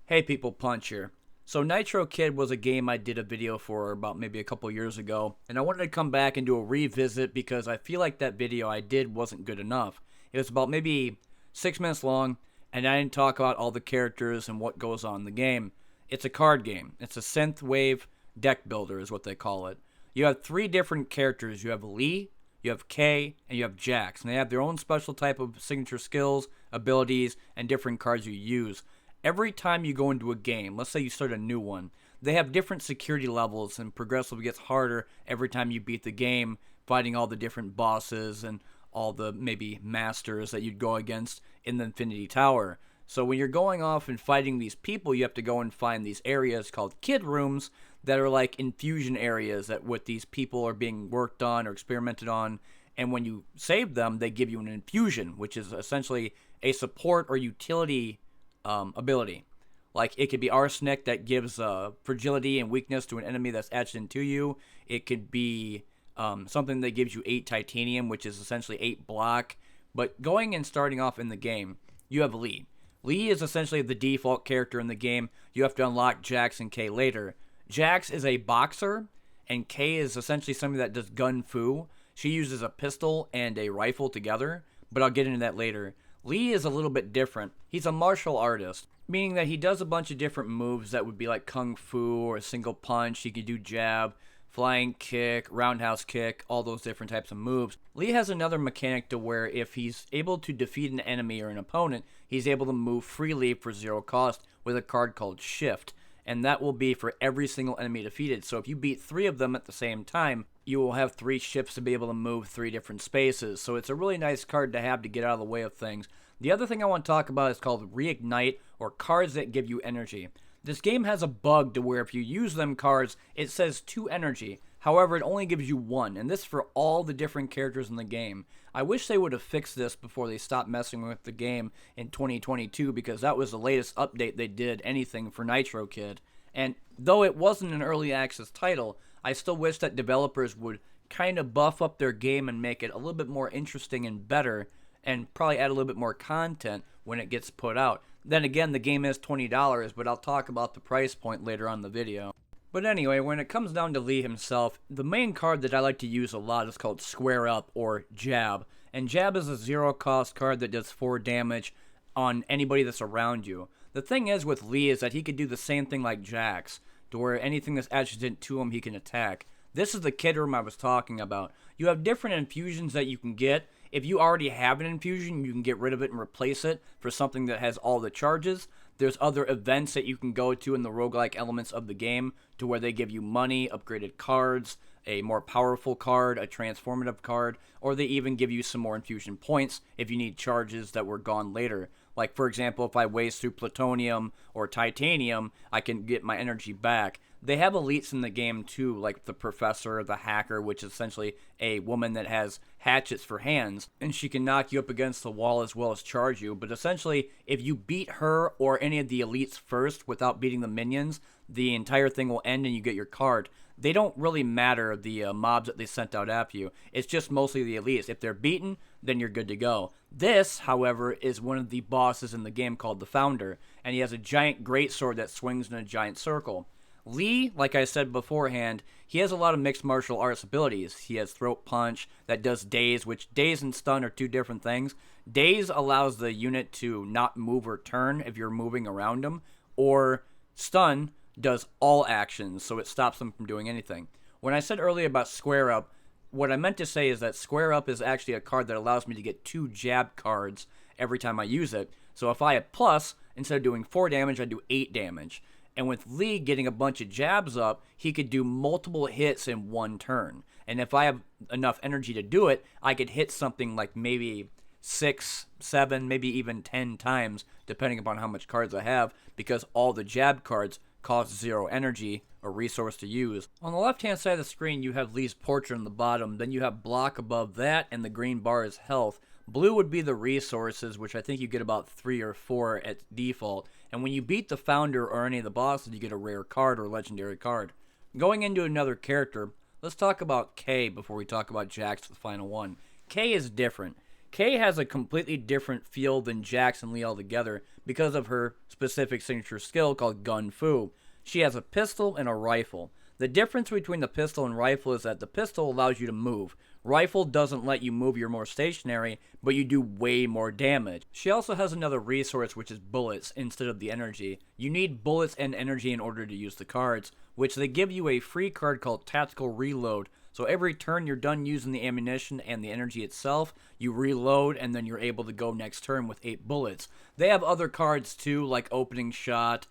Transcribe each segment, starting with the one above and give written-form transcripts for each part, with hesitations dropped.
Hey people, Punch here. So Nitro Kid was a game I did a video for about maybe a couple years ago, and I wanted to come back and do a revisit because I feel like that video I did wasn't good enough. It was about maybe 6 minutes long, and I didn't talk about all the characters and what goes on in the game. It's a card game. It's a Synthwave Deck Builder is what they call it. You have three different characters. You have Lee, you have Kay, and you have Jax, and they have their own special type of signature skills, abilities, and different cards you use. Every time you go into a game, let's say you start a new one, they have different security levels and progressively gets harder every time you beat the game, fighting all the different bosses and all the maybe masters that you'd go against in the Infinity Tower. So when you're going off and fighting these people, you have to go and find these areas called kid rooms that are like infusion areas that what these people are being worked on or experimented on. And when you save them, they give you an infusion, which is essentially a support or utility ability. Like it could be arsenic that gives fragility and weakness to an enemy that's etched into you. It could be something that gives you 8 titanium, which is essentially 8 block. But going and starting off in the game, you have Lee. Lee is essentially the default character in the game. You have to unlock Jax and Kay later. Jax is a boxer, and Kay is essentially somebody that does gun fu. She uses a pistol and a rifle together, but I'll get into that later. Lee is a little bit different. He's a martial artist, meaning that he does a bunch of different moves that would be like kung fu or a single punch. He can do jab, flying kick, roundhouse kick, all those different types of moves. Lee has another mechanic to where if he's able to defeat an enemy or an opponent, he's able to move freely for 0 cost with a card called Shift. And that will be for every single enemy defeated. So if you beat 3 of them at the same time, you will have 3 shifts to be able to move 3 different spaces. So it's a really nice card to have to get out of the way of things. The other thing I want to talk about is called Reignite, or cards that give you energy. This game has a bug to where if you use them cards, it says 2 energy. However, it only gives you 1, and this is for all the different characters in the game. I wish they would have fixed this before they stopped messing with the game in 2022, because that was the latest update they did anything for Nitro Kid. And though it wasn't an early access title, I still wish that developers would kind of buff up their game and make it a little bit more interesting and better, and probably add a little bit more content when it gets put out. Then again, the game is $20, but I'll talk about the price point later on in the video. But anyway, when it comes down to Lee himself, the main card that I like to use a lot is called Square Up, or Jab. And Jab is a 0 cost card that does 4 damage on anybody that's around you. The thing is with Lee is that he could do the same thing like Jax, to where anything that's adjacent to him he can attack. This is the kid room I was talking about. You have different infusions that you can get. If you already have an infusion, you can get rid of it and replace it for something that has all the charges. There's other events that you can go to in the roguelike elements of the game to where they give you money, upgraded cards, a more powerful card, a transformative card, or they even give you some more infusion points if you need charges that were gone later. Like, for example, if I waste through plutonium or titanium, I can get my energy back. They have elites in the game too, like the professor, the hacker, which is essentially a woman that has hatchets for hands, and she can knock you up against the wall as well as charge you. But essentially, if you beat her or any of the elites first without beating the minions, the entire thing will end and you get your card. They don't really matter, the mobs that they sent out after you. It's just mostly the elites. If they're beaten, then you're good to go. This, however, is one of the bosses in the game called the Founder, and he has a giant greatsword that swings in a giant circle. Lee, like I said beforehand, he has a lot of mixed martial arts abilities. He has Throat Punch that does Daze, which Daze and Stun are 2 different things. Daze allows the unit to not move or turn if you're moving around them, or Stun does all actions, so it stops them from doing anything. When I said earlier about Square Up, what I meant to say is that Square Up is actually a card that allows me to get 2 jab cards every time I use it. So if I had plus, instead of doing 4 damage, I do 8 damage. And with Lee getting a bunch of jabs up, he could do multiple hits in 1 turn. And if I have enough energy to do it, I could hit something like maybe 6, 7, maybe even 10 times, depending upon how much cards I have, because all the jab cards cost 0 energy or resource to use. On the left-hand side of the screen, you have Lee's portrait on the bottom. Then you have block above that, and the green bar is health. Blue would be the resources, which I think you get about 3 or 4 at default. And when you beat the Founder or any of the bosses, you get a rare card or legendary card. Going into another character, let's talk about Kay before we talk about Jax, the final one. Kay is different. Kay has a completely different feel than Jax and Lee altogether because of her specific signature skill called Gun Fu. She has a pistol and a rifle. The difference between the pistol and rifle is that the pistol allows you to move. Rifle doesn't let you move, you're more stationary, but you do way more damage. She also has another resource, which is bullets instead of the energy. You need bullets and energy in order to use the cards, which they give you a free card called Tactical Reload. So every turn you're done using the ammunition and the energy itself, you reload and then you're able to go next turn with 8 bullets. They have other cards too, like Opening Shot,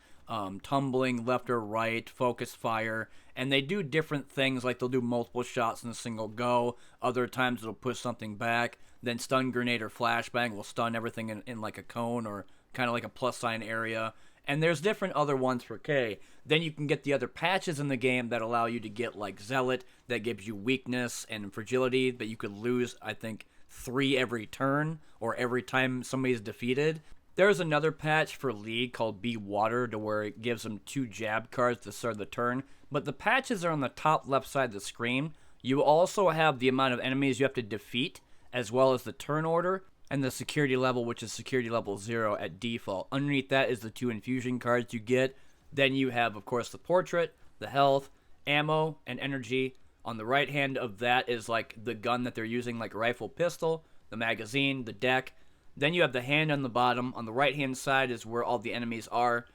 tumbling left or right, focus fire, and they do different things, like they'll do multiple shots in a single go. Other times it'll push something back. Then stun grenade or flashbang will stun everything in like a cone or kind of like a plus sign area. And there's different other ones for K. Then you can get the other patches in the game that allow you to get like Zealot, that gives you weakness and fragility, but you could lose, I think, 3 every turn or every time somebody's defeated. There's another patch for Lee called Be Water, to where it gives them 2 jab cards to start the turn. But the patches are on the top left side of the screen. You also have the amount of enemies you have to defeat, as well as the turn order, and the security level, which is security level 0 at default. Underneath that is the 2 infusion cards you get. Then you have, of course, the portrait, the health, ammo, and energy. On the right hand of that is like the gun that they're using, like rifle, pistol, the magazine, the deck. Then you have the hand on the bottom. On the right hand side is where all the enemies are.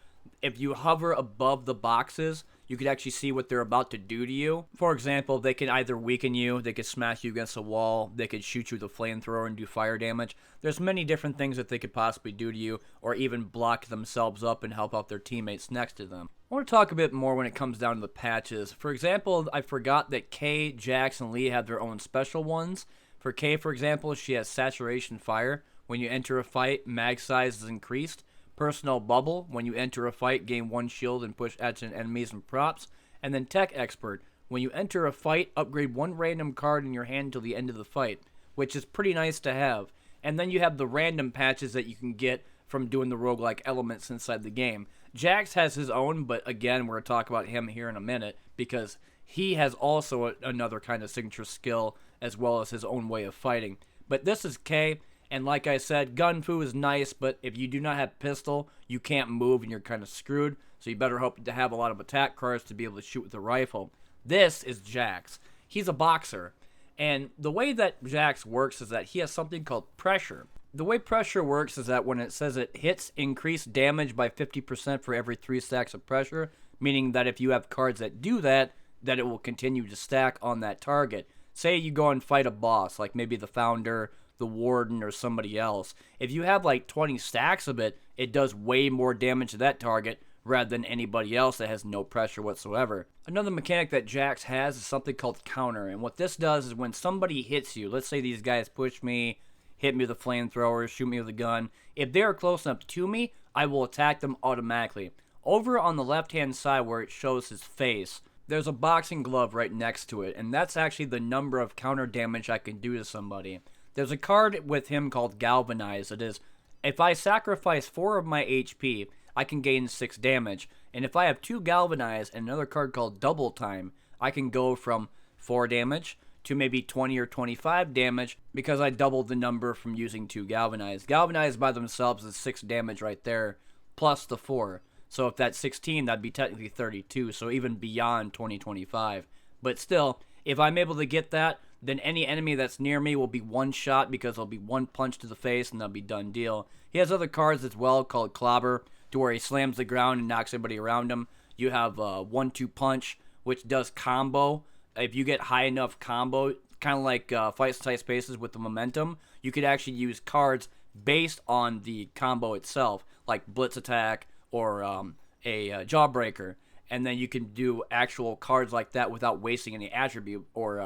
If you hover above the boxes, you could actually see what they're about to do to you. For example, they could either weaken you, they could smash you against a wall, they could shoot you with a flamethrower and do fire damage. There's many different things that they could possibly do to you, or even block themselves up and help out their teammates next to them. I want to talk a bit more when it comes down to the patches. For example, I forgot that Kay, Jax, and Lee have their own special ones. For Kay, for example, she has Saturation Fire. When you enter a fight, mag size is increased. Personal Bubble. When you enter a fight, gain 1 shield and push adjacent enemies and props. And then Tech Expert. When you enter a fight, upgrade 1 random card in your hand until the end of the fight, which is pretty nice to have. And then you have the random patches that you can get from doing the roguelike elements inside the game. Jax has his own, but again, we're going to talk about him here in a minute, because he has also another kind of signature skill, as well as his own way of fighting. But this is K. And like I said, Gun Fu is nice, but if you do not have pistol, you can't move and you're kind of screwed. So you better hope to have a lot of attack cards to be able to shoot with a rifle. This is Jax. He's a boxer. And the way that Jax works is that he has something called pressure. The way pressure works is that when it says it hits, increase damage by 50% for every 3 stacks of pressure, meaning that if you have cards that do that, that it will continue to stack on that target. Say you go and fight a boss, like maybe the Founder, the Warden, or somebody else. If you have like 20 stacks of it, it does way more damage to that target rather than anybody else that has no pressure whatsoever. Another mechanic that Jax has is something called counter, and what this does is when somebody hits you, let's say these guys push me, hit me with a flamethrower, shoot me with a gun, if they're close enough to me, I will attack them automatically. Over on the left hand side where it shows his face, there's a boxing glove right next to it, and that's actually the number of counter damage I can do to somebody. There's a card with him called Galvanize. It is, if I sacrifice 4 of my HP, I can gain 6 damage. And if I have 2 Galvanize and another card called Double Time, I can go from 4 damage to maybe 20 or 25 damage because I doubled the number from using 2 Galvanize. Galvanize by themselves is 6 damage right there, plus the 4. So if that's 16, that'd be technically 32, so even beyond 2025. But still, if I'm able to get that, then any enemy that's near me will be one shot because it'll be 1 punch to the face and that'll be done deal. He has other cards as well called Clobber, to where he slams the ground and knocks everybody around him. You have 1-2 punch, which does combo. If you get high enough combo, kind of like Fights Tight Spaces with the momentum, you could actually use cards based on the combo itself, like Blitz Attack or a Jawbreaker. And then you can do actual cards like that without wasting any attribute or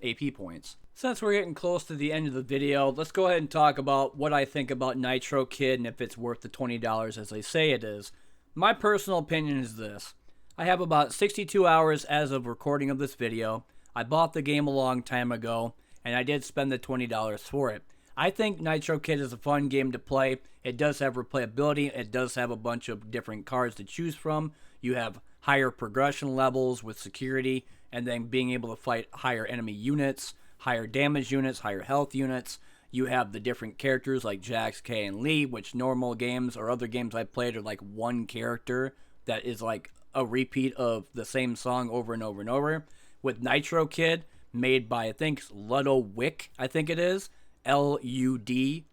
AP points. Since we're getting close to the end of the video, let's go ahead and talk about what I think about Nitro Kid and if it's worth the $20 as they say it is. My personal opinion is this. I have about 62 hours as of recording of this video. I bought the game a long time ago, and I did spend the $20 for it. I think Nitro Kid is a fun game to play. It does have replayability. It does have a bunch of different cards to choose from. You have higher progression levels with security, and then being able to fight higher enemy units, higher damage units, higher health units. You have the different characters like Jax, Kay, and Lee, which normal games or other games I've played are like one character that is like a repeat of the same song over and over and over. With Nitro Kid, made by I think Ludowwick, I think it is Ludofwic.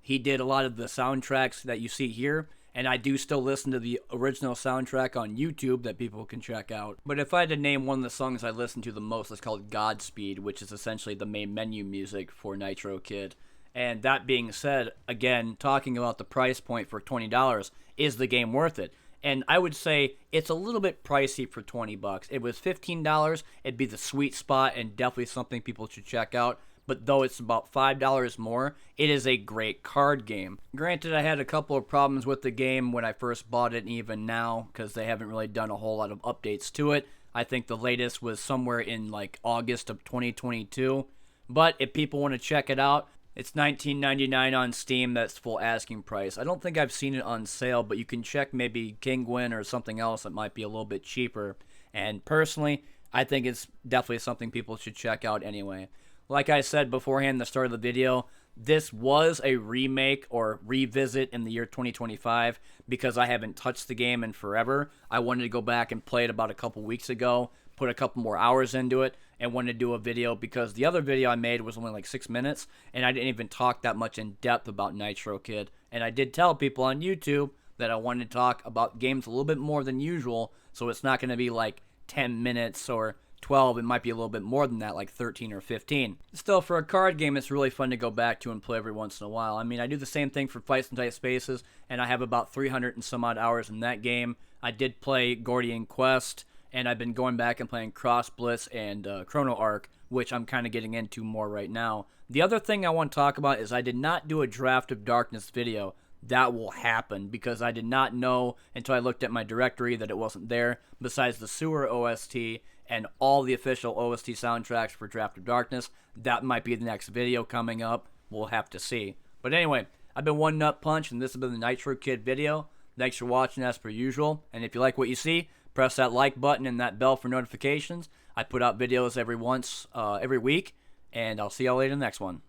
He did a lot of the soundtracks that you see here, and I do still listen to the original soundtrack on YouTube that people can check out. But if I had to name one of the songs I listen to the most, it's called Godspeed, which is essentially the main menu music for Nitro Kid. And that being said, again, talking about the price point for $20, is the game worth it? And I would say it's a little bit pricey for $20. It was $15, it'd be the sweet spot and definitely something people should check out. But though it's about $5 more, it is a great card game. Granted, I had a couple of problems with the game when I first bought it and even now, because they haven't really done a whole lot of updates to it. I think the latest was somewhere in like August of 2022. But if people want to check it out, it's $19.99 on Steam. That's full asking price. I don't think I've seen it on sale, but you can check maybe Kingwin or something else that might be a little bit cheaper. And personally, I think it's definitely something people should check out anyway. Like I said beforehand at the start of the video, this was a remake or revisit in the year 2025 because I haven't touched the game in forever. I wanted to go back and play it about a couple weeks ago, put a couple more hours into it, and wanted to do a video because the other video I made was only like 6 minutes, and I didn't even talk that much in depth about Nitro Kid. And I did tell people on YouTube that I wanted to talk about games a little bit more than usual, so it's not going to be like 10 minutes or 12, it might be a little bit more than that, like 13 or 15. Still, for a card game, it's really fun to go back to and play every once in a while. I mean, I do the same thing for Fights in Tight Spaces, and I have about 300 and some odd hours in that game. I did play Gordian Quest, and I've been going back and playing Cross Blitz and Chrono Arc, which I'm kind of getting into more right now. The other thing I want to talk about is I did not do a Draft of Darkness video. That will happen because I did not know until I looked at my directory that it wasn't there, besides the Sewer OST and all the official OST soundtracks for Draft of Darkness. That might be the next video coming up. We'll have to see. But anyway, I've been One Nut Punch, and this has been the Nitro Kid video. Thanks for watching as per usual. And if you like what you see, press that like button and that bell for notifications. I put out videos every week, and I'll see y'all later in the next one.